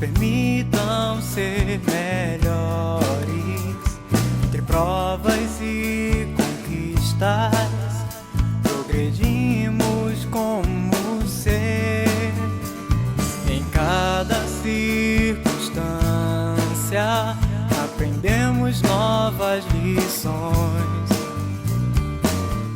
permitam ser melhores. Entre provas e conquistas, progredimos como ser. Em cada circunstância, aprendemos novas lições.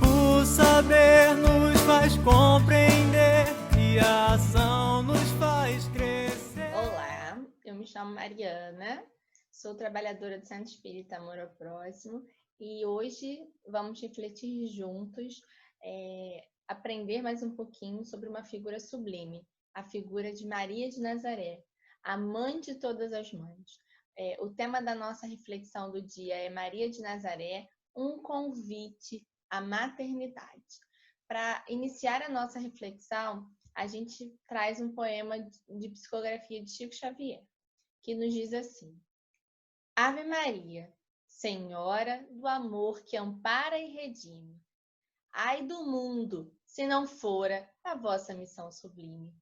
O saber nos faz compreender e a ação nos faz crescer. Olá, eu me chamo Mariana, sou trabalhadora do Centro Espírita Amor ao Próximo e hoje vamos refletir juntos, aprender mais um pouquinho sobre uma figura sublime, a figura de Maria de Nazaré, a mãe de todas as mães. O tema da nossa reflexão do dia é Maria de Nazaré, um convite à maternidade. Para iniciar a nossa reflexão, a gente traz um poema de psicografia de Chico Xavier, que nos diz assim: Ave Maria, Senhora do amor que ampara e redime, ai do mundo, se não fora a vossa missão sublime.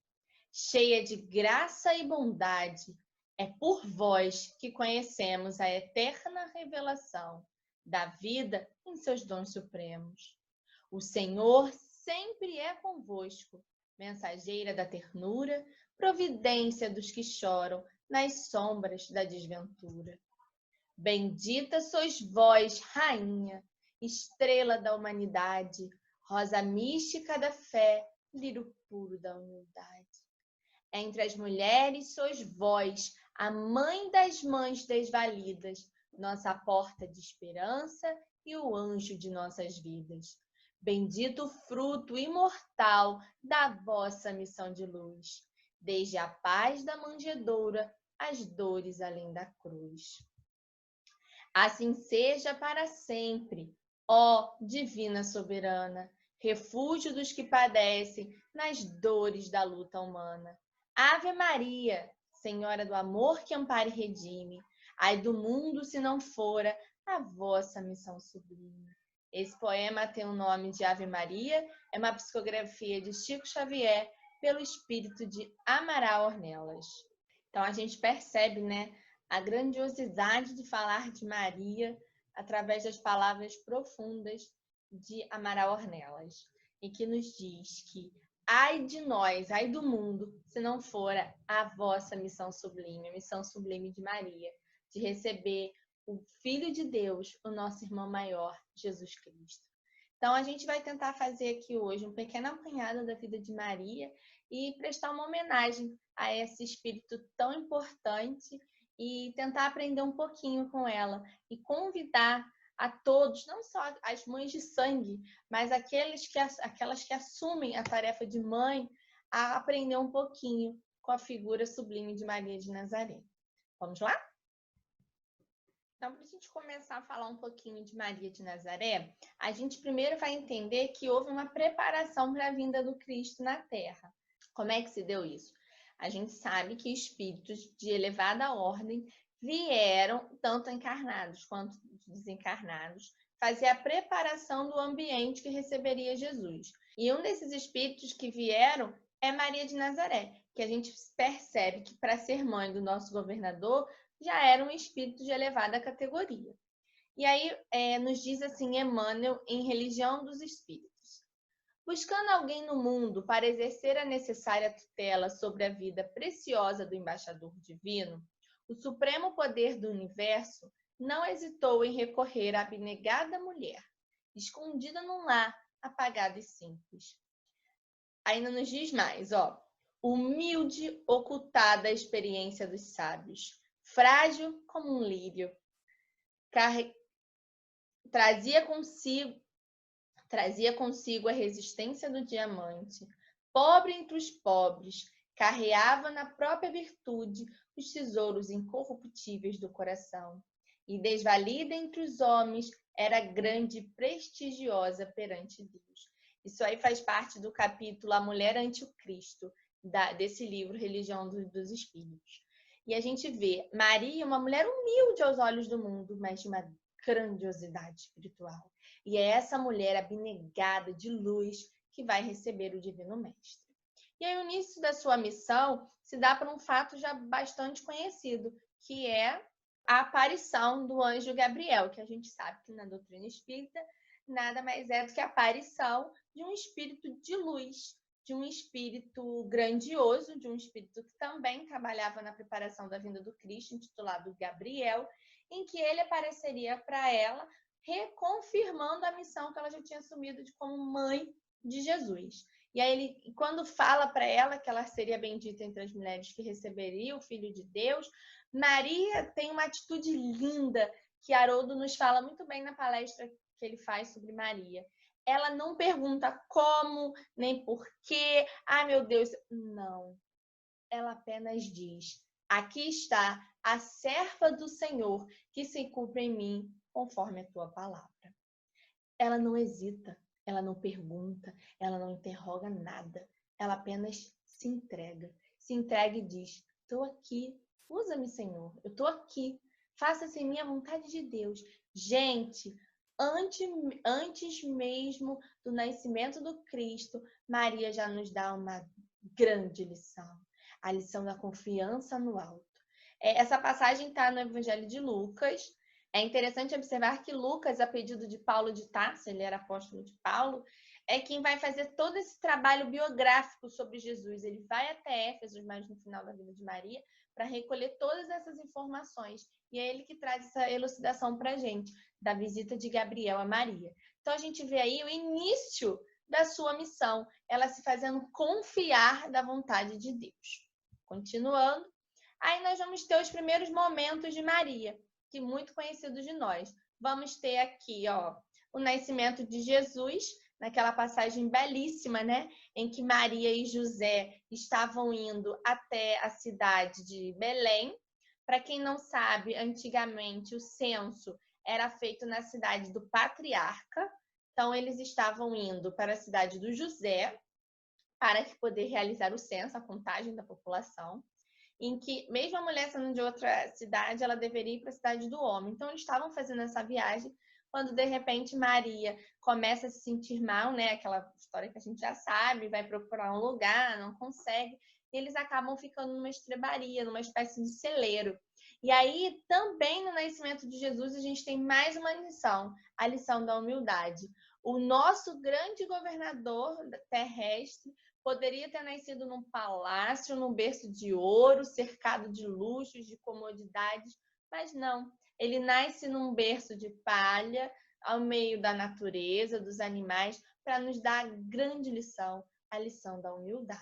Cheia de graça e bondade, é por vós que conhecemos a eterna revelação da vida em seus dons supremos. O Senhor sempre é convosco, mensageira da ternura, providência dos que choram nas sombras da desventura. Bendita sois vós, rainha, estrela da humanidade, rosa mística da fé, lírio puro da humildade. Entre as mulheres sois vós, a mãe das mães desvalidas, nossa porta de esperança e o anjo de nossas vidas. Bendito o fruto imortal da vossa missão de luz, desde a paz da manjedoura às dores além da cruz. Assim seja para sempre, ó Divina Soberana, refúgio dos que padecem nas dores da luta humana. Ave Maria, Senhora do amor que ampara e redime, ai do mundo se não fora a vossa missão sublime. Esse poema tem o nome de Ave Maria, é uma psicografia de Chico Xavier pelo espírito de Amaral Ornelas. Então a gente percebe, né, a grandiosidade de falar de Maria através das palavras profundas de Amaral Ornelas, e que nos diz que ai de nós, ai do mundo, se não fora a vossa missão sublime, a missão sublime de Maria, de receber o Filho de Deus, o nosso irmão maior, Jesus Cristo. Então, a gente vai tentar fazer aqui hoje um pequeno apanhado da vida de Maria e prestar uma homenagem a esse espírito tão importante e tentar aprender um pouquinho com ela e convidar a todos, não só as mães de sangue, mas aquelas que assumem a tarefa de mãe, a aprender um pouquinho com a figura sublime de Maria de Nazaré. Vamos lá? Então, para a gente começar a falar um pouquinho de Maria de Nazaré, a gente primeiro vai entender que houve uma preparação para a vinda do Cristo na Terra. Como é que se deu isso? A gente sabe que espíritos de elevada ordem vieram, tanto encarnados quanto desencarnados, fazer a preparação do ambiente que receberia Jesus. E um desses espíritos que vieram é Maria de Nazaré, que a gente percebe que para ser mãe do nosso governador já era um espírito de elevada categoria. E aí nos diz assim Emmanuel em Religião dos Espíritos. Buscando alguém no mundo para exercer a necessária tutela sobre a vida preciosa do embaixador divino, o supremo poder do universo não hesitou em recorrer à abnegada mulher, escondida num lar apagado e simples. Ainda nos diz mais, humilde, ocultada a experiência dos sábios, frágil como um lírio, trazia consigo a resistência do diamante, pobre entre os pobres, carreava na própria virtude os tesouros incorruptíveis do coração, e desvalida entre os homens, era grande e prestigiosa perante Deus. Isso aí faz parte do capítulo A Mulher ante o Cristo, desse livro Religião dos Espíritos. E a gente vê Maria, uma mulher humilde aos olhos do mundo, mas de uma grandiosidade espiritual. E é essa mulher abnegada de luz que vai receber o Divino Mestre. E aí o início da sua missão se dá por um fato já bastante conhecido, que é a aparição do anjo Gabriel, que a gente sabe que na doutrina espírita nada mais é do que a aparição de um espírito de luz, de um espírito grandioso, de um espírito que também trabalhava na preparação da vinda do Cristo, intitulado Gabriel, em que ele apareceria para ela, reconfirmando a missão que ela já tinha assumido de como mãe de Jesus. E aí ele, quando fala para ela que ela seria bendita entre as mulheres que receberia o Filho de Deus, Maria tem uma atitude linda que Haroldo nos fala muito bem na palestra que ele faz sobre Maria. Ela não pergunta como, nem porquê. Ai, meu Deus. Não. Ela apenas diz: aqui está a serva do Senhor, que se cumpre em mim conforme a tua palavra. Ela não hesita, ela não pergunta, ela não interroga nada. Ela apenas se entrega. Se entrega e diz: estou aqui, usa-me, Senhor, eu estou aqui. Faça-se minha vontade de Deus. Gente, antes mesmo do nascimento do Cristo, Maria já nos dá uma grande lição. A lição da confiança no alto. Essa passagem está no Evangelho de Lucas. É interessante observar que Lucas, a pedido de Paulo de Tarso, ele era apóstolo de Paulo, é quem vai fazer todo esse trabalho biográfico sobre Jesus. Ele vai até Éfeso, mas no final da vida de Maria, para recolher todas essas informações. E é ele que traz essa elucidação para a gente, da visita de Gabriel a Maria. Então, a gente vê aí o início da sua missão, ela se fazendo confiar da vontade de Deus. Continuando, aí nós vamos ter os primeiros momentos de Maria, que muito conhecidos de nós. Vamos ter aqui, o nascimento de Jesus, naquela passagem belíssima, né, em que Maria e José estavam indo até a cidade de Belém. Para quem não sabe, antigamente o censo era feito na cidade do patriarca, então eles estavam indo para a cidade do José para poder realizar o censo, a contagem da população, em que, mesmo a mulher sendo de outra cidade, ela deveria ir para a cidade do homem. Então, eles estavam fazendo essa viagem, quando, de repente, Maria começa a se sentir mal, né? Aquela história que a gente já sabe, vai procurar um lugar, não consegue, e eles acabam ficando numa estrebaria, numa espécie de celeiro. E aí, também no nascimento de Jesus, a gente tem mais uma lição, a lição da humildade. O nosso grande governador terrestre poderia ter nascido num palácio, num berço de ouro, cercado de luxos, de comodidades, mas não. Ele nasce num berço de palha, ao meio da natureza, dos animais, para nos dar a grande lição, a lição da humildade.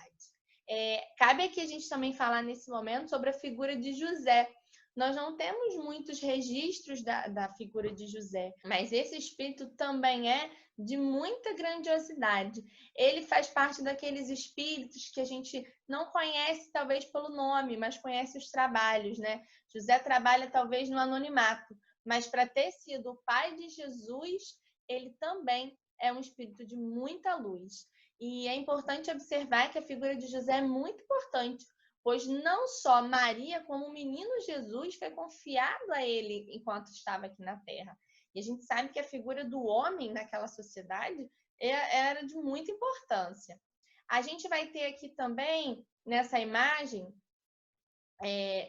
Cabe aqui a gente também falar nesse momento sobre a figura de José. Nós não temos muitos registros da figura de José, mas esse espírito também é de muita grandiosidade. Ele faz parte daqueles espíritos que a gente não conhece talvez pelo nome, mas conhece os trabalhos, né? José trabalha talvez no anonimato, mas para ter sido o pai de Jesus, ele também é um espírito de muita luz. E é importante observar que a figura de José é muito importante, pois não só Maria, como o menino Jesus foi confiado a ele enquanto estava aqui na Terra. E a gente sabe que a figura do homem naquela sociedade era de muita importância. A gente vai ter aqui também, nessa imagem,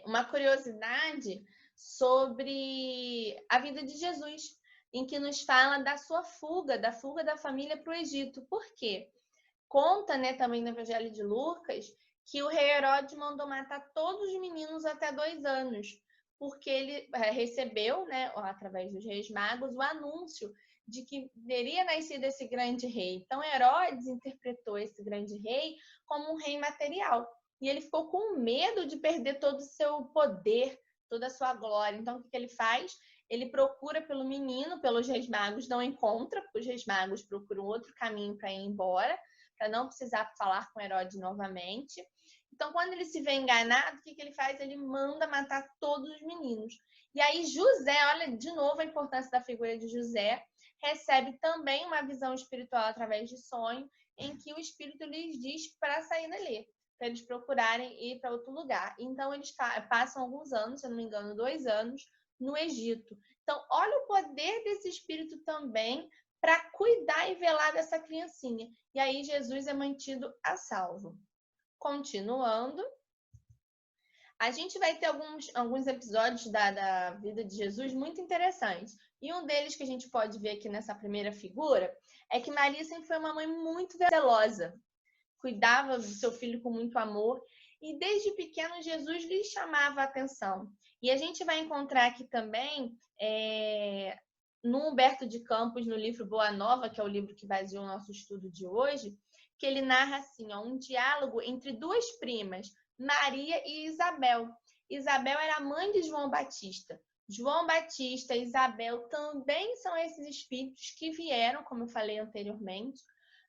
uma curiosidade sobre a vida de Jesus, em que nos fala da sua fuga, da fuga da família para o Egito. Por quê? Conta, né, também no Evangelho de Lucas, que o rei Herodes mandou matar todos os meninos até 2 anos, porque ele recebeu, né, através dos reis magos, o anúncio de que teria nascido esse grande rei. Então, Herodes interpretou esse grande rei como um rei material. E ele ficou com medo de perder todo o seu poder, toda a sua glória. Então, o que ele faz? Ele procura pelo menino, pelos reis magos, não encontra, porque os reis magos procuram outro caminho para ir embora, para não precisar falar com Herodes novamente. Então, quando ele se vê enganado, o que ele faz? Ele manda matar todos os meninos. E aí José, olha de novo a importância da figura de José, recebe também uma visão espiritual através de sonho, em que o Espírito lhes diz para sair dali, para eles procurarem ir para outro lugar. Então, eles passam alguns anos, se eu não me engano, 2 anos, no Egito. Então, olha o poder desse Espírito também para cuidar e velar dessa criancinha. E aí Jesus é mantido a salvo. Continuando, a gente vai ter alguns episódios da vida de Jesus muito interessantes. E um deles que a gente pode ver aqui nessa primeira figura é que Maria sempre foi uma mãe muito zelosa. Cuidava do seu filho com muito amor. E desde pequeno, Jesus lhe chamava a atenção. E a gente vai encontrar aqui também, no Humberto de Campos, no livro Boa Nova, que é o livro que baseou o nosso estudo de hoje, que ele narra assim, um diálogo entre duas primas, Maria e Isabel. Isabel era a mãe de João Batista. João Batista e Isabel também são esses espíritos que vieram, como eu falei anteriormente,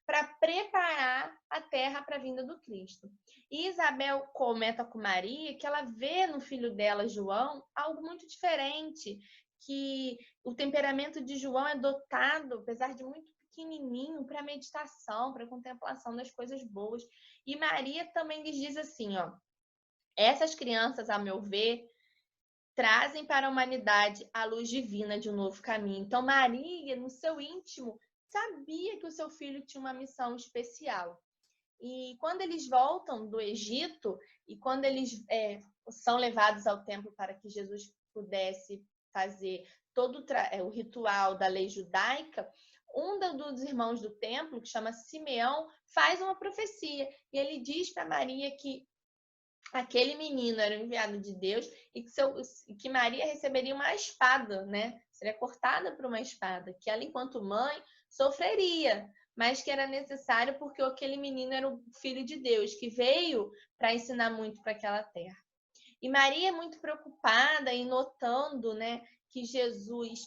para preparar a terra para a vinda do Cristo. E Isabel comenta com Maria que ela vê no filho dela, João, algo muito diferente, que o temperamento de João é dotado, apesar de muito pequenininho, para meditação, para contemplação das coisas boas. E Maria também lhes diz assim, essas crianças, a meu ver, trazem para a humanidade a luz divina de um novo caminho. Então, Maria, no seu íntimo, sabia que o seu filho tinha uma missão especial. E quando eles voltam do Egito e quando eles são levados ao templo para que Jesus pudesse fazer todo o ritual da lei judaica, um dos irmãos do templo, que chama Simeão, faz uma profecia. E ele diz para Maria que aquele menino era o enviado de Deus e que Maria receberia uma espada, né? Seria cortada por uma espada, que ela, enquanto mãe, sofreria, mas que era necessário porque aquele menino era o filho de Deus, que veio para ensinar muito para aquela terra. E Maria, muito preocupada e notando, né, que Jesus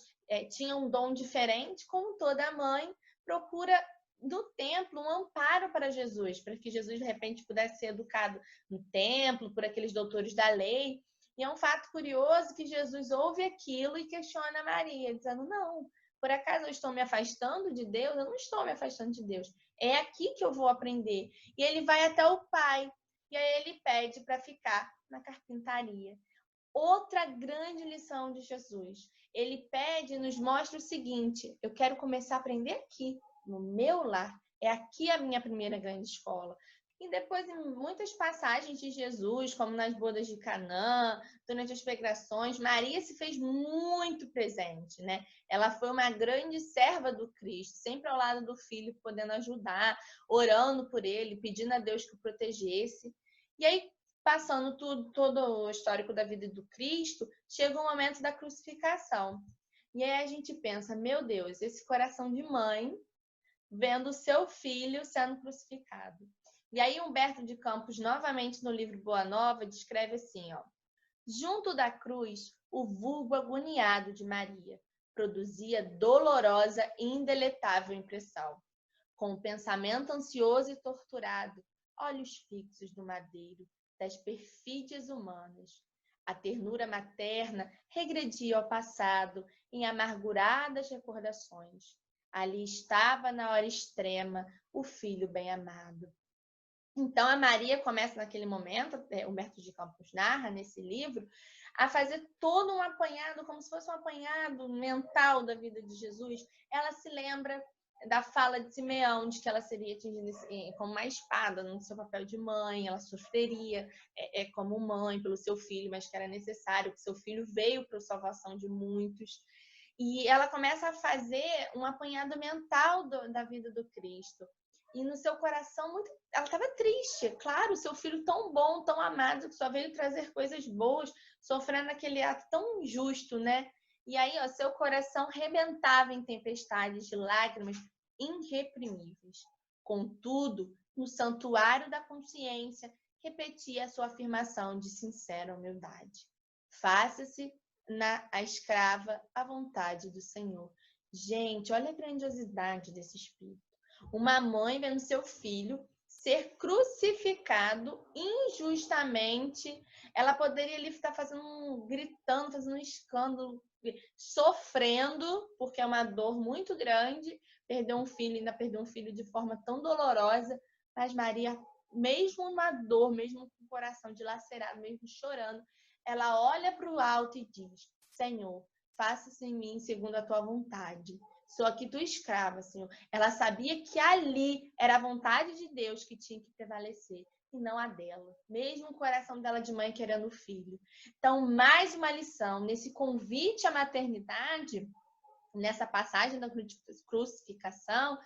tinha um dom diferente, como toda mãe, procura do templo um amparo para Jesus, para que Jesus, de repente, pudesse ser educado no templo, por aqueles doutores da lei. E é um fato curioso que Jesus ouve aquilo e questiona Maria, dizendo, não, por acaso eu estou me afastando de Deus? Eu não estou me afastando de Deus. É aqui que eu vou aprender. E ele vai até o pai, e aí ele pede para ficar na carpintaria. Outra grande lição de Jesus. Ele pede e nos mostra o seguinte, eu quero começar a aprender aqui, no meu lar. É aqui a minha primeira grande escola. E depois, em muitas passagens de Jesus, como nas bodas de Canaã, durante as pregações, Maria se fez muito presente, né? Ela foi uma grande serva do Cristo, sempre ao lado do filho, podendo ajudar, orando por ele, pedindo a Deus que o protegesse. E aí, passando todo o histórico da vida do Cristo, chega o momento da crucificação. E aí a gente pensa, meu Deus, esse coração de mãe vendo o seu filho sendo crucificado. E aí Humberto de Campos, novamente no livro Boa Nova, descreve assim, junto da cruz, o vulgo agoniado de Maria produzia dolorosa e indeletável impressão. Com o pensamento ansioso e torturado, olhos fixos no madeiro das perfídias humanas. A ternura materna regredia ao passado em amarguradas recordações. Ali estava, na hora extrema, o filho bem-amado. Então, a Maria começa naquele momento, Humberto de Campos narra nesse livro, a fazer todo um apanhado, como se fosse um apanhado mental da vida de Jesus. Ela se lembra da fala de Simeão, de que ela seria atingida como uma espada no seu papel de mãe, ela sofreria como mãe pelo seu filho, mas que era necessário, que seu filho veio para a salvação de muitos. E ela começa a fazer um apanhado mental da vida do Cristo. E no seu coração, ela estava triste. Claro, seu filho tão bom, tão amado, que só veio trazer coisas boas, sofrendo aquele ato tão injusto, né? E aí, seu coração rebentava em tempestades de lágrimas irreprimíveis. Contudo, no santuário da consciência, repetia a sua afirmação de sincera humildade. Faça-se a escrava à vontade do Senhor. Gente, olha a grandiosidade desse espírito. Uma mãe vendo seu filho ser crucificado injustamente. Ela poderia ali estar gritando, fazendo um escândalo, sofrendo, porque é uma dor muito grande, perder um filho, ainda perder um filho de forma tão dolorosa. Mas Maria, mesmo na dor, mesmo com o coração dilacerado, mesmo chorando, ela olha para o alto e diz, Senhor, faça-se em mim segundo a tua vontade. Sou aqui tua escrava, Senhor. Ela sabia que ali era a vontade de Deus que tinha que prevalecer, e não a dela. Mesmo o coração dela de mãe querendo o filho. Então, mais uma lição. Nesse convite à maternidade, nessa passagem da crucificação,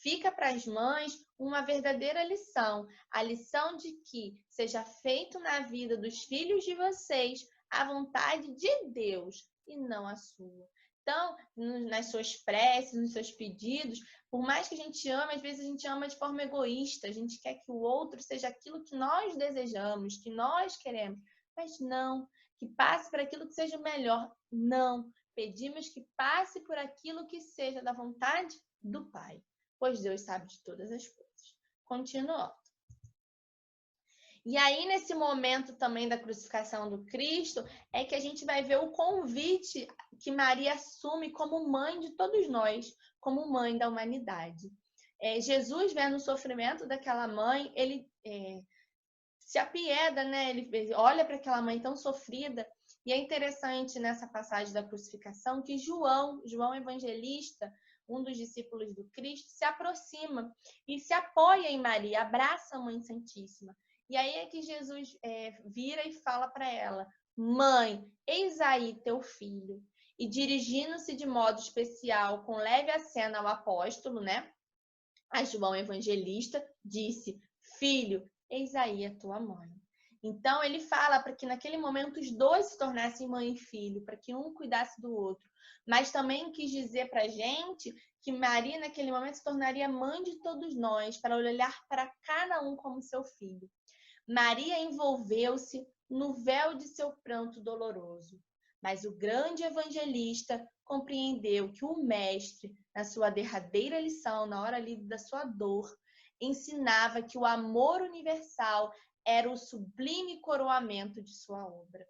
fica para as mães uma verdadeira lição. A lição de que seja feito na vida dos filhos de vocês a vontade de Deus e não a sua. Então, nas suas preces, nos seus pedidos, por mais que a gente ame, às vezes a gente ama de forma egoísta, a gente quer que o outro seja aquilo que nós desejamos, que nós queremos, mas não, que passe por aquilo que seja melhor, não. Pedimos que passe por aquilo que seja da vontade do Pai, pois Deus sabe de todas as coisas. Continuando. E aí, nesse momento também da crucificação do Cristo, é que a gente vai ver o convite que Maria assume como mãe de todos nós, como mãe da humanidade. Jesus, vendo o sofrimento daquela mãe, ele se apieda, né? Ele olha para aquela mãe tão sofrida. E é interessante nessa passagem da crucificação que João Evangelista, um dos discípulos do Cristo, se aproxima e se apoia em Maria, abraça a Mãe Santíssima. E aí é que Jesus vira e fala para ela: Mãe, eis aí teu filho. E dirigindo-se de modo especial, com leve aceno ao apóstolo, né? A João Evangelista, disse: Filho, eis aí a tua mãe. Então, ele fala para que naquele momento os dois se tornassem mãe e filho, para que um cuidasse do outro. Mas também quis dizer para a gente que Maria, naquele momento, se tornaria mãe de todos nós, para olhar para cada um como seu filho. Maria envolveu-se no véu de seu pranto doloroso. Mas o grande evangelista compreendeu que o Mestre, na sua derradeira lição, na hora ali da sua dor, ensinava que o amor universal era o sublime coroamento de sua obra.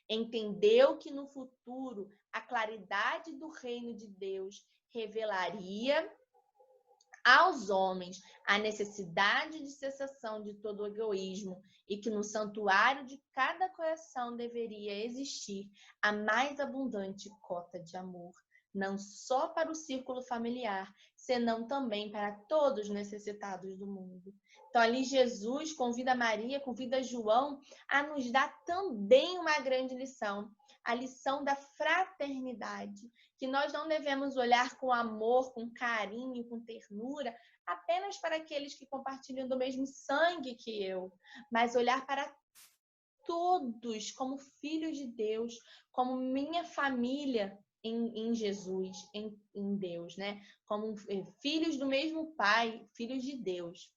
Entendeu que no futuro a claridade do reino de Deus revelaria aos homens a necessidade de cessação de todo o egoísmo e que no santuário de cada coração deveria existir a mais abundante cota de amor, não só para o círculo familiar, senão também para todos os necessitados do mundo. Então, ali Jesus convida Maria, convida João a nos dar também uma grande lição, a lição da fraternidade, que nós não devemos olhar com amor, com carinho, com ternura, apenas para aqueles que compartilham do mesmo sangue que eu, mas olhar para todos como filhos de Deus, como minha família em Jesus, em Deus, né? Como filhos do mesmo Pai, filhos de Deus.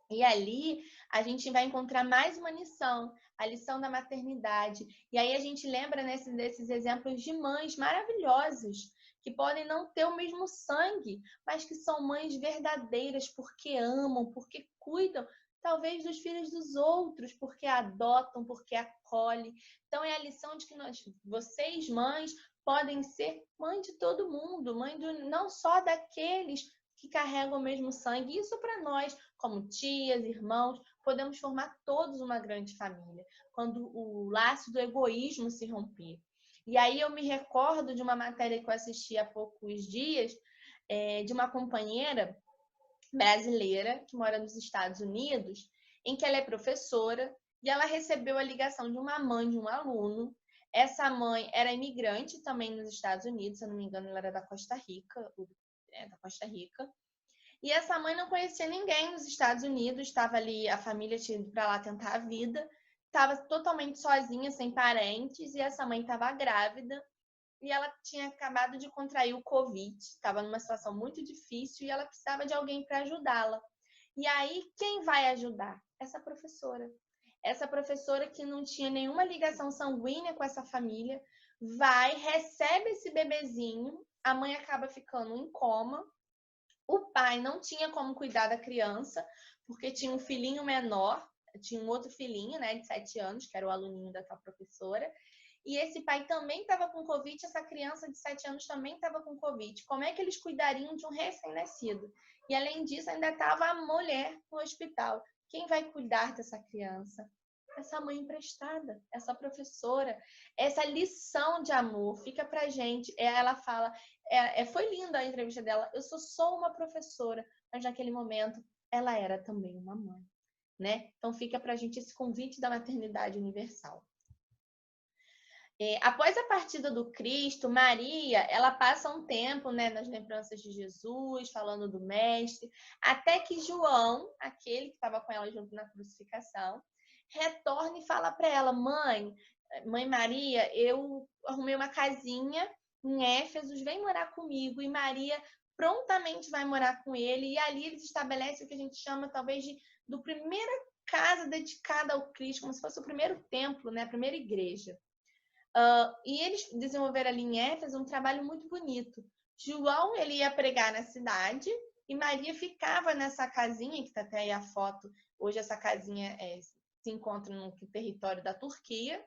E ali a gente vai encontrar mais uma lição, a lição da maternidade. E aí a gente lembra desses exemplos de mães maravilhosas, que podem não ter o mesmo sangue, mas que são mães verdadeiras, porque amam, porque cuidam, talvez dos filhos dos outros, porque adotam, porque acolhem. Então é a lição de que vocês, mães, podem ser mãe de todo mundo, não só daqueles que carregam o mesmo sangue. Isso para nós, como tias, irmãos, podemos formar todos uma grande família, quando o laço do egoísmo se romper. E aí eu me recordo de uma matéria que eu assisti há poucos dias, de uma companheira brasileira que mora nos Estados Unidos, em que ela é professora, e ela recebeu a ligação de uma mãe de um aluno. Essa mãe era imigrante também nos Estados Unidos, se eu não me engano, ela era da Costa Rica, E essa mãe não conhecia ninguém nos Estados Unidos, estava ali, a família tinha ido para lá tentar a vida, estava totalmente sozinha, sem parentes, e essa mãe estava grávida, e ela tinha acabado de contrair o Covid, estava numa situação muito difícil, e ela precisava de alguém para ajudá-la. E aí, quem vai ajudar? Essa professora. Essa professora que não tinha nenhuma ligação sanguínea com essa família, recebe esse bebezinho, a mãe acaba ficando em coma, o pai não tinha como cuidar da criança, porque tinha um filhinho menor, tinha um outro filhinho, né, de 7 anos, que era o aluninho da tal professora, e esse pai também estava com Covid, essa criança de 7 anos também estava com Covid. Como é que eles cuidariam de um recém-nascido? E além disso, ainda estava a mulher no hospital. Quem vai cuidar dessa criança? essa mãe emprestada, essa professora, essa lição de amor fica pra gente. Ela fala, foi linda a entrevista dela, eu sou só uma professora, mas naquele momento ela era também uma mãe, né? Então fica pra gente esse convite da maternidade universal. Após a partida do Cristo, Maria, ela passa um tempo, né, nas lembranças de Jesus, falando do Mestre, até que João, aquele que estava com ela junto na crucificação, retorna e fala para ela, mãe Maria, eu arrumei uma casinha em Éfeso, vem morar comigo. E Maria prontamente vai morar com ele, e ali eles estabelecem o que a gente chama, talvez, do primeira casa dedicada ao Cristo, como se fosse o primeiro templo, né, a primeira igreja. E eles desenvolveram ali em Éfeso um trabalho muito bonito. João, ele ia pregar na cidade e Maria ficava nessa casinha, que está até aí a foto. Hoje essa casinha se encontra no território da Turquia,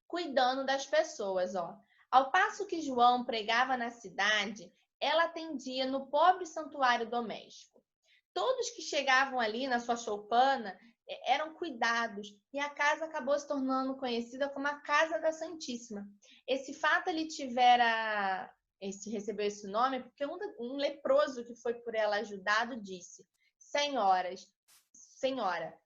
cuidando das pessoas. Ao passo que João pregava na cidade, ela atendia no pobre santuário doméstico. Todos que chegavam ali na sua choupana eram cuidados, e a casa acabou se tornando conhecida como a Casa da Santíssima. Esse fato ele recebeu esse nome porque um leproso que foi por ela ajudado disse: Senhora,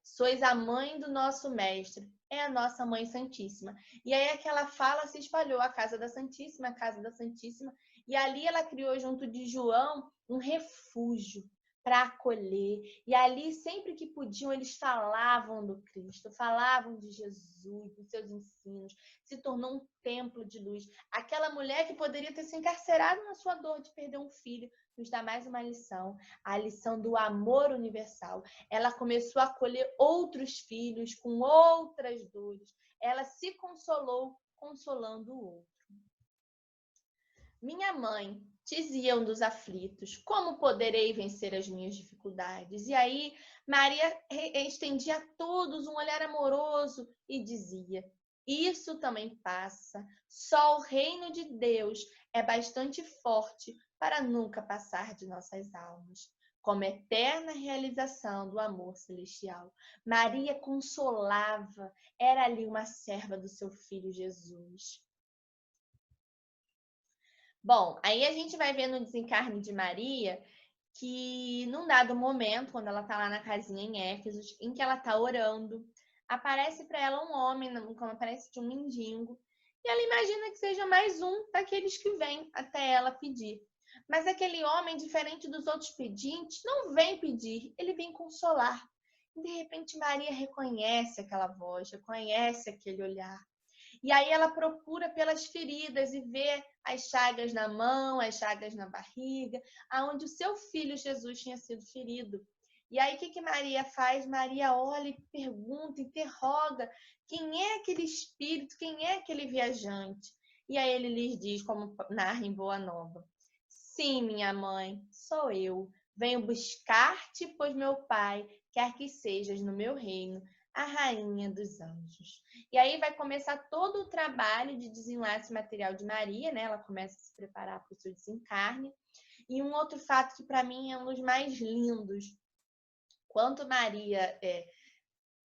sois a mãe do nosso mestre, é a nossa mãe santíssima. E aí aquela fala se espalhou, a Casa da Santíssima, a Casa da Santíssima, e ali ela criou junto de João um refúgio para acolher. E ali, sempre que podiam, eles falavam do Cristo, falavam de Jesus, dos seus ensinos. Se tornou um templo de luz. Aquela mulher que poderia ter se encarcerado na sua dor de perder um filho, nos dá mais uma lição, a lição do amor universal. Ela começou a acolher outros filhos com outras dores. Ela se consolou, consolando o outro. Minha mãe, dizia um dos aflitos, como poderei vencer as minhas dificuldades? E aí Maria estendia a todos um olhar amoroso e dizia: isso também passa, só o reino de Deus é bastante forte para nunca passar de nossas almas, como eterna realização do amor celestial. Maria consolava, era ali uma serva do seu filho Jesus. Bom, aí a gente vai ver no desencarne de Maria que, num dado momento, quando ela está lá na casinha em Éfeso, em que ela está orando, aparece para ela um homem, como aparece de um mendigo, e ela imagina que seja mais um daqueles que vem até ela pedir. Mas aquele homem, diferente dos outros pedintes, não vem pedir, ele vem consolar. E, de repente, Maria reconhece aquela voz, reconhece aquele olhar. E aí ela procura pelas feridas e vê as chagas na mão, as chagas na barriga, aonde o seu filho Jesus tinha sido ferido. E aí o que Maria faz? Maria olha e pergunta, interroga, quem é aquele espírito, quem é aquele viajante? E aí ele lhes diz, como narra em Boa Nova: sim, minha mãe, sou eu. Venho buscar-te, pois meu Pai quer que sejas no meu reino a rainha dos anjos. E aí vai começar todo o trabalho de desenlace material de Maria, né? Ela começa a se preparar para o seu desencarne. E um outro fato que para mim é um dos mais lindos, quando Maria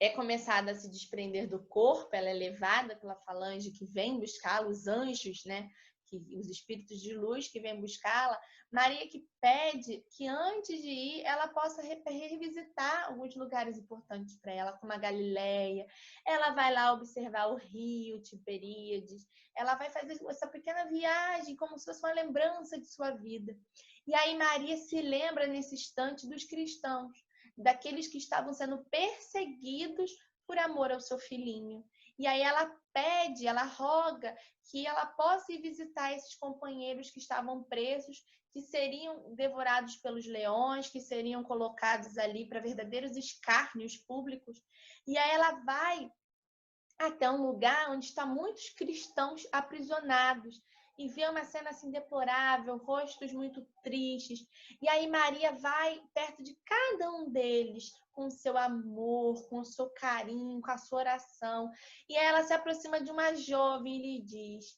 é começada a se desprender do corpo, ela é levada pela falange que vem buscá-la, os anjos, né? Os espíritos de luz que vêm buscá-la, Maria que pede que antes de ir ela possa revisitar alguns lugares importantes para ela, como a Galileia. Ela vai lá observar o rio Tiberíades, ela vai fazer essa pequena viagem como se fosse uma lembrança de sua vida. E aí Maria se lembra nesse instante dos cristãos, daqueles que estavam sendo perseguidos por amor ao seu filhinho. E aí ela pede, ela roga que ela possa ir visitar esses companheiros que estavam presos, que seriam devorados pelos leões, que seriam colocados ali para verdadeiros escárnios públicos. E aí ela vai até um lugar onde estão muitos cristãos aprisionados e vê uma cena assim deplorável, rostos muito tristes. E aí Maria vai perto de cada um deles com o seu amor, com o seu carinho, com a sua oração. E aí ela se aproxima de uma jovem e lhe diz: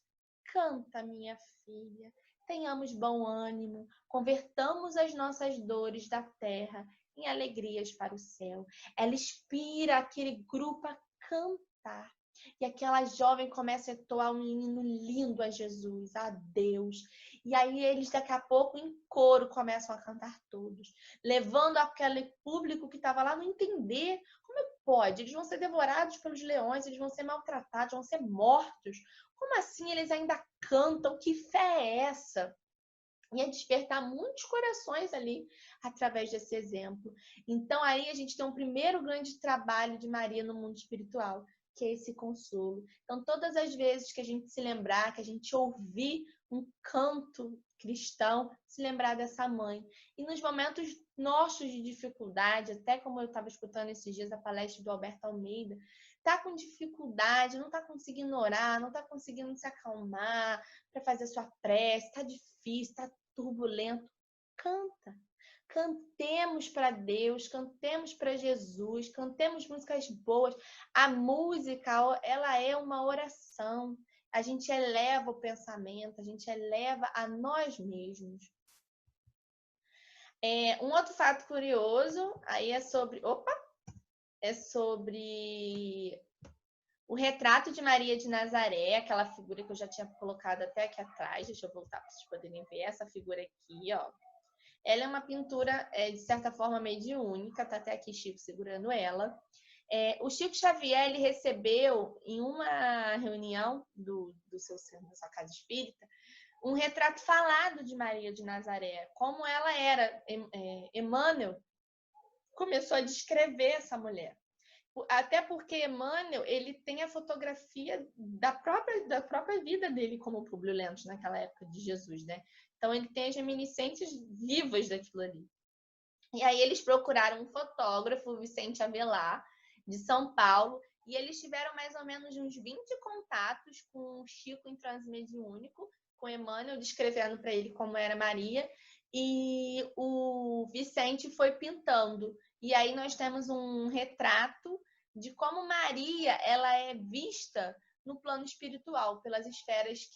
canta, minha filha, tenhamos bom ânimo, convertamos as nossas dores da terra em alegrias para o céu. Ela inspira aquele grupo cantar. E aquela jovem começa a entoar um hino lindo a Jesus, a Deus. E aí eles, daqui a pouco, em coro, começam a cantar todos, levando aquele público que estava lá a não entender. Como pode? Eles vão ser devorados pelos leões, eles vão ser maltratados, vão ser mortos. Como assim eles ainda cantam? Que fé é essa? Ia despertar muitos corações ali através desse exemplo. Então, aí a gente tem um primeiro grande trabalho de Maria no mundo espiritual, que é esse consolo. Então, todas as vezes que a gente se lembrar, que a gente ouvir um canto cristão, se lembrar dessa mãe. E nos momentos nossos de dificuldade, até como eu estava escutando esses dias a palestra do Alberto Almeida, tá com dificuldade, não está conseguindo orar, não está conseguindo se acalmar para fazer a sua prece, está difícil, está turbulento, canta. Cantemos para Deus, cantemos para Jesus, cantemos músicas boas. A música, ela é uma oração. A gente eleva o pensamento, a gente eleva a nós mesmos. Um outro fato curioso aí é sobre o retrato de Maria de Nazaré, aquela figura que eu já tinha colocado até aqui atrás. Deixa eu voltar para vocês poderem ver essa figura aqui, ó. Ela é uma pintura, de certa forma, mediúnica, tá até aqui Chico segurando ela. O Chico Xavier, ele recebeu, em uma reunião da sua casa espírita, um retrato falado de Maria de Nazaré, como ela era. Emmanuel começou a descrever essa mulher. Até porque Emmanuel, ele tem a fotografia da própria vida dele como Públio Lentulus naquela época de Jesus, né? Então ele tem as reminiscências vivas daquilo ali. E aí eles procuraram um fotógrafo, Vicente Avelar, de São Paulo, e eles tiveram mais ou menos uns 20 contatos com o Chico em transe mediúnico, com Emmanuel descrevendo para ele como era Maria, e o Vicente foi pintando. E aí nós temos um retrato de como Maria ela é vista no plano espiritual, pelas esferas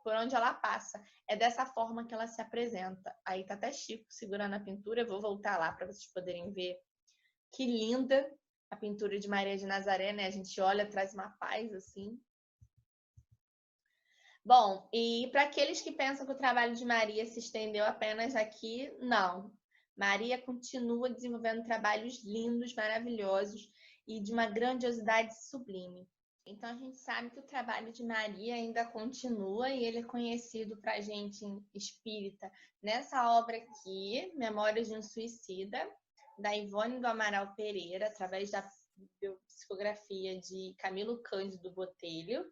por onde ela passa. É dessa forma que ela se apresenta. Aí tá até Chico segurando a pintura. Eu vou voltar lá para vocês poderem ver que linda a pintura de Maria de Nazaré, né? A gente olha, traz uma paz assim. Bom, e para aqueles que pensam que o trabalho de Maria se estendeu apenas aqui, não. Maria continua desenvolvendo trabalhos lindos, maravilhosos e de uma grandiosidade sublime. Então, a gente sabe que o trabalho de Maria ainda continua e ele é conhecido para a gente espírita nessa obra aqui, Memórias de um Suicida, da Ivone do Amaral Pereira, através da psicografia de Camilo Cândido Botelho.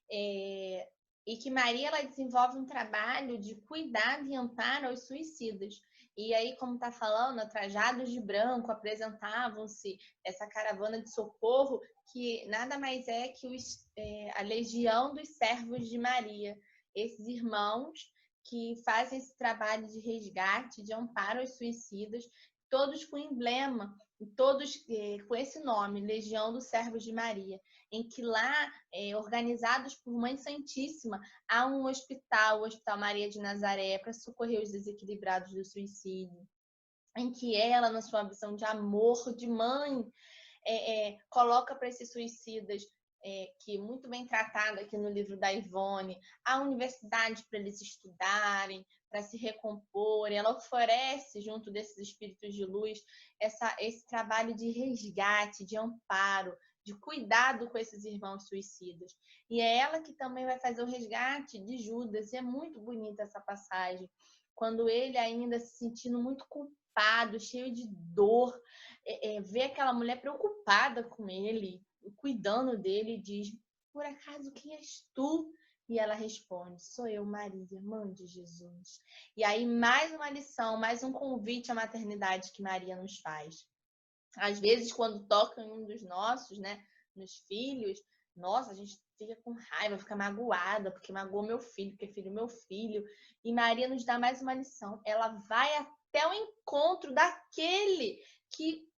E que Maria ela desenvolve um trabalho de cuidado e amparo aos suicidas. E aí, como está falando, trajados de branco apresentavam-se essa caravana de socorro, que nada mais é que a legião dos servos de Maria, esses irmãos que fazem esse trabalho de resgate, de amparo aos suicidas, todos com emblema, todos com esse nome, Legião dos Servos de Maria, em que lá, organizados por Mãe Santíssima, há um hospital, o Hospital Maria de Nazaré, para socorrer os desequilibrados do suicídio, em que ela, na sua visão de amor, de mãe, coloca para esses suicidas, que muito bem tratado aqui no livro da Ivone, a universidade para eles estudarem, para se recomporem. Ela oferece, junto desses espíritos de luz, esse trabalho de resgate, de amparo, de cuidado com esses irmãos suicidas. E é ela que também vai fazer o resgate de Judas. E é muito bonita essa passagem, quando ele ainda se sentindo muito culpado, cheio de dor, vê aquela mulher preocupada com ele, cuidando dele, e diz: por acaso quem és tu? E ela responde: sou eu, Maria, mãe de Jesus. E aí mais uma lição, mais um convite à maternidade que Maria nos faz. Às vezes, quando toca em um dos nossos, né, nos filhos, nossa, a gente fica com raiva, fica magoada, porque magoou meu filho, porque filho meu filho. E Maria nos dá mais uma lição. Ela vai até o encontro daquele que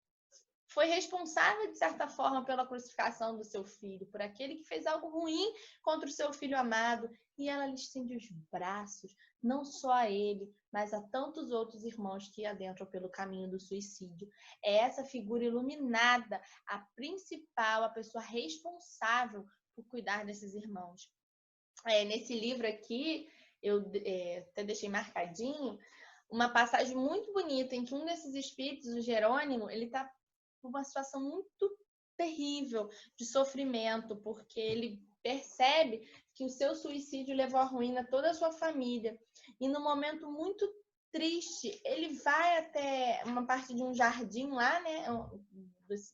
foi responsável, de certa forma, pela crucificação do seu filho, por aquele que fez algo ruim contra o seu filho amado. E ela lhe estende os braços, não só a ele, mas a tantos outros irmãos que adentram pelo caminho do suicídio. É essa figura iluminada, a principal, a pessoa responsável por cuidar desses irmãos. Nesse livro aqui, eu até deixei marcadinho, uma passagem muito bonita em que um desses espíritos, o Jerônimo, ele está uma situação muito terrível de sofrimento, porque ele percebe que o seu suicídio levou à ruína toda a sua família. E num momento muito triste, ele vai até uma parte de um jardim lá, né,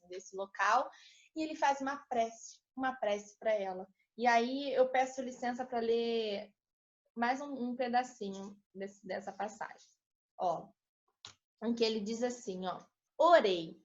desse local, e ele faz uma prece para ela. E aí eu peço licença para ler mais um pedacinho dessa passagem. Ó, em que ele diz assim, ó: orei,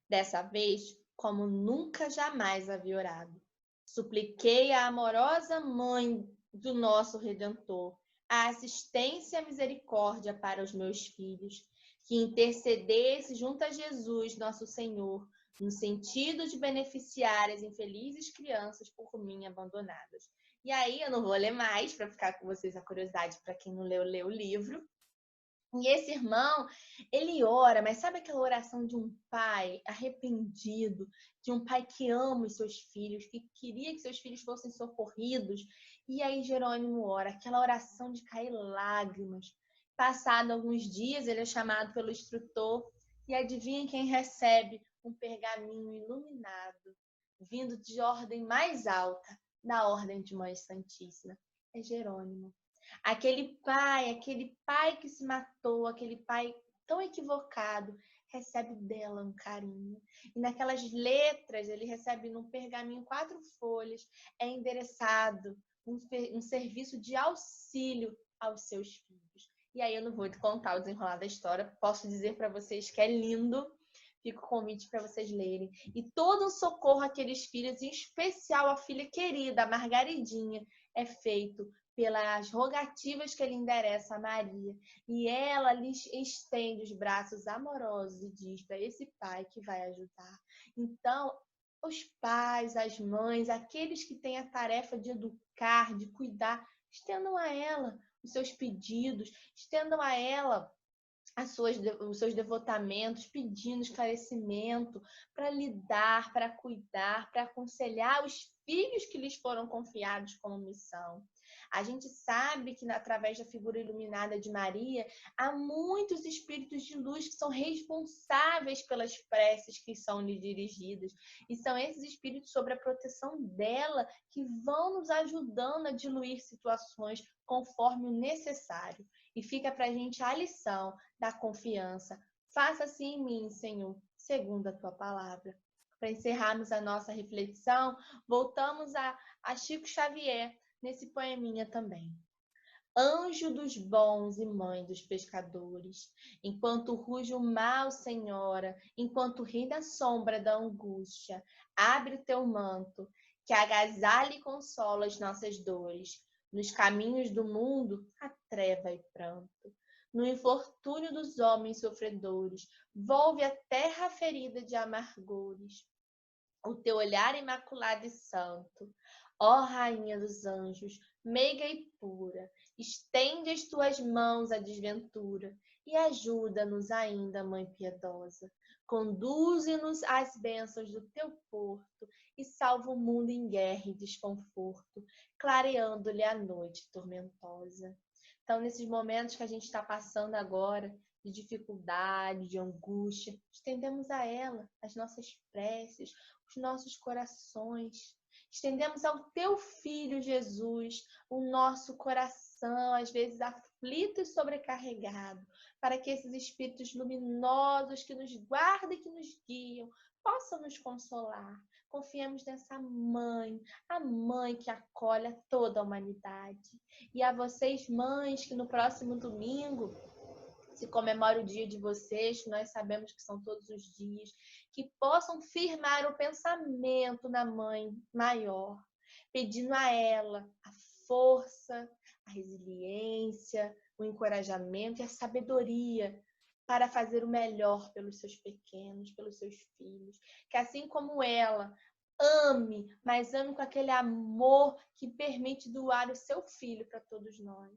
dessa vez, como nunca jamais havia orado. Supliquei à amorosa mãe do nosso Redentor a assistência e a misericórdia para os meus filhos, que intercedesse junto a Jesus, nosso Senhor, no sentido de beneficiar as infelizes crianças por mim abandonadas. E aí, eu não vou ler mais, para ficar com vocês a curiosidade, para quem não leu, lê o livro. E esse irmão, ele ora, mas sabe aquela oração de um pai arrependido, de um pai que ama os seus filhos, que queria que seus filhos fossem socorridos? E aí Jerônimo ora, aquela oração de cair lágrimas. Passado alguns dias, ele é chamado pelo instrutor e adivinha quem recebe um pergaminho iluminado, vindo de ordem mais alta, da ordem de Mãe Santíssima. É Jerônimo. Aquele pai que se matou, aquele pai tão equivocado, recebe dela um carinho. E naquelas letras, ele recebe num pergaminho 4 folhas, é endereçado um serviço de auxílio aos seus filhos. E aí eu não vou contar o desenrolar da história, posso dizer para vocês que é lindo. Fica o convite para vocês lerem. E todo um socorro àqueles filhos, em especial a filha querida, a Margaridinha, é feito pelas rogativas que ele endereça a Maria. E ela lhes estende os braços amorosos e diz para esse pai que vai ajudar. Então, os pais, as mães, aqueles que têm a tarefa de educar, de cuidar, estendam a ela os seus pedidos, estendam a ela os seus devotamentos, pedindo esclarecimento para lidar, para cuidar, para aconselhar os filhos que lhes foram confiados como missão. A gente sabe que, através da figura iluminada de Maria, há muitos espíritos de luz que são responsáveis pelas preces que são lhe dirigidas. E são esses espíritos, sob a proteção dela, que vão nos ajudando a diluir situações conforme o necessário. E fica para a gente a lição da confiança. Faça assim em mim, Senhor, segundo a tua palavra. Para encerrarmos a nossa reflexão, voltamos a Chico Xavier, nesse poeminha também. Anjo dos bons e mãe dos pescadores, enquanto ruge o mal, Senhora, enquanto ri da sombra da angústia, abre o teu manto, que agasalha e consola as nossas dores. Nos caminhos do mundo, a treva e pranto. No infortúnio dos homens sofredores, volve a terra ferida de amargores. O teu olhar imaculado e santo, ó Rainha dos anjos, meiga e pura, estende as tuas mãos à desventura e ajuda-nos ainda, Mãe piedosa. Conduze-nos às bênçãos do teu porto e salva o mundo em guerra e desconforto, clareando-lhe a noite tormentosa. Então, nesses momentos que a gente está passando agora, de dificuldade, de angústia, estendemos a ela as nossas preces, os nossos corações. Estendemos ao teu Filho Jesus o nosso coração, às vezes aflito e sobrecarregado, para que esses espíritos luminosos que nos guardam e que nos guiam possam nos consolar. Confiemos nessa mãe, a mãe que acolhe a toda a humanidade. E a vocês, mães, que no próximo domingo se comemora o dia de vocês, que nós sabemos que são todos os dias, que possam firmar o pensamento na mãe maior, pedindo a ela a força, a resiliência, o encorajamento e a sabedoria para fazer o melhor pelos seus pequenos, pelos seus filhos. Que assim como ela ame, mas ame com aquele amor que permite doar o seu filho para todos nós,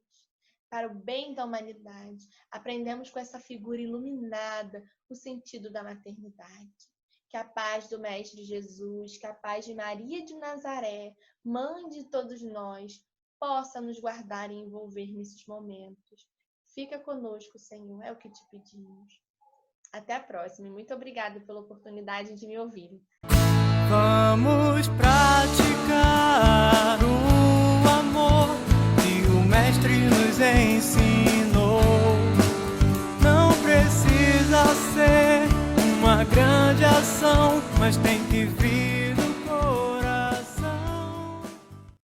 para o bem da humanidade. Aprendemos com essa figura iluminada o sentido da maternidade. Que a paz do Mestre Jesus, que a paz de Maria de Nazaré, mãe de todos nós, possa nos guardar e envolver nesses momentos. Fica conosco, Senhor, é o que te pedimos. Até a próxima e muito obrigada pela oportunidade de me ouvir. Vamos praticar o amor que o Mestre nos ensinou. Não precisa ser uma grande ação, mas tem que vir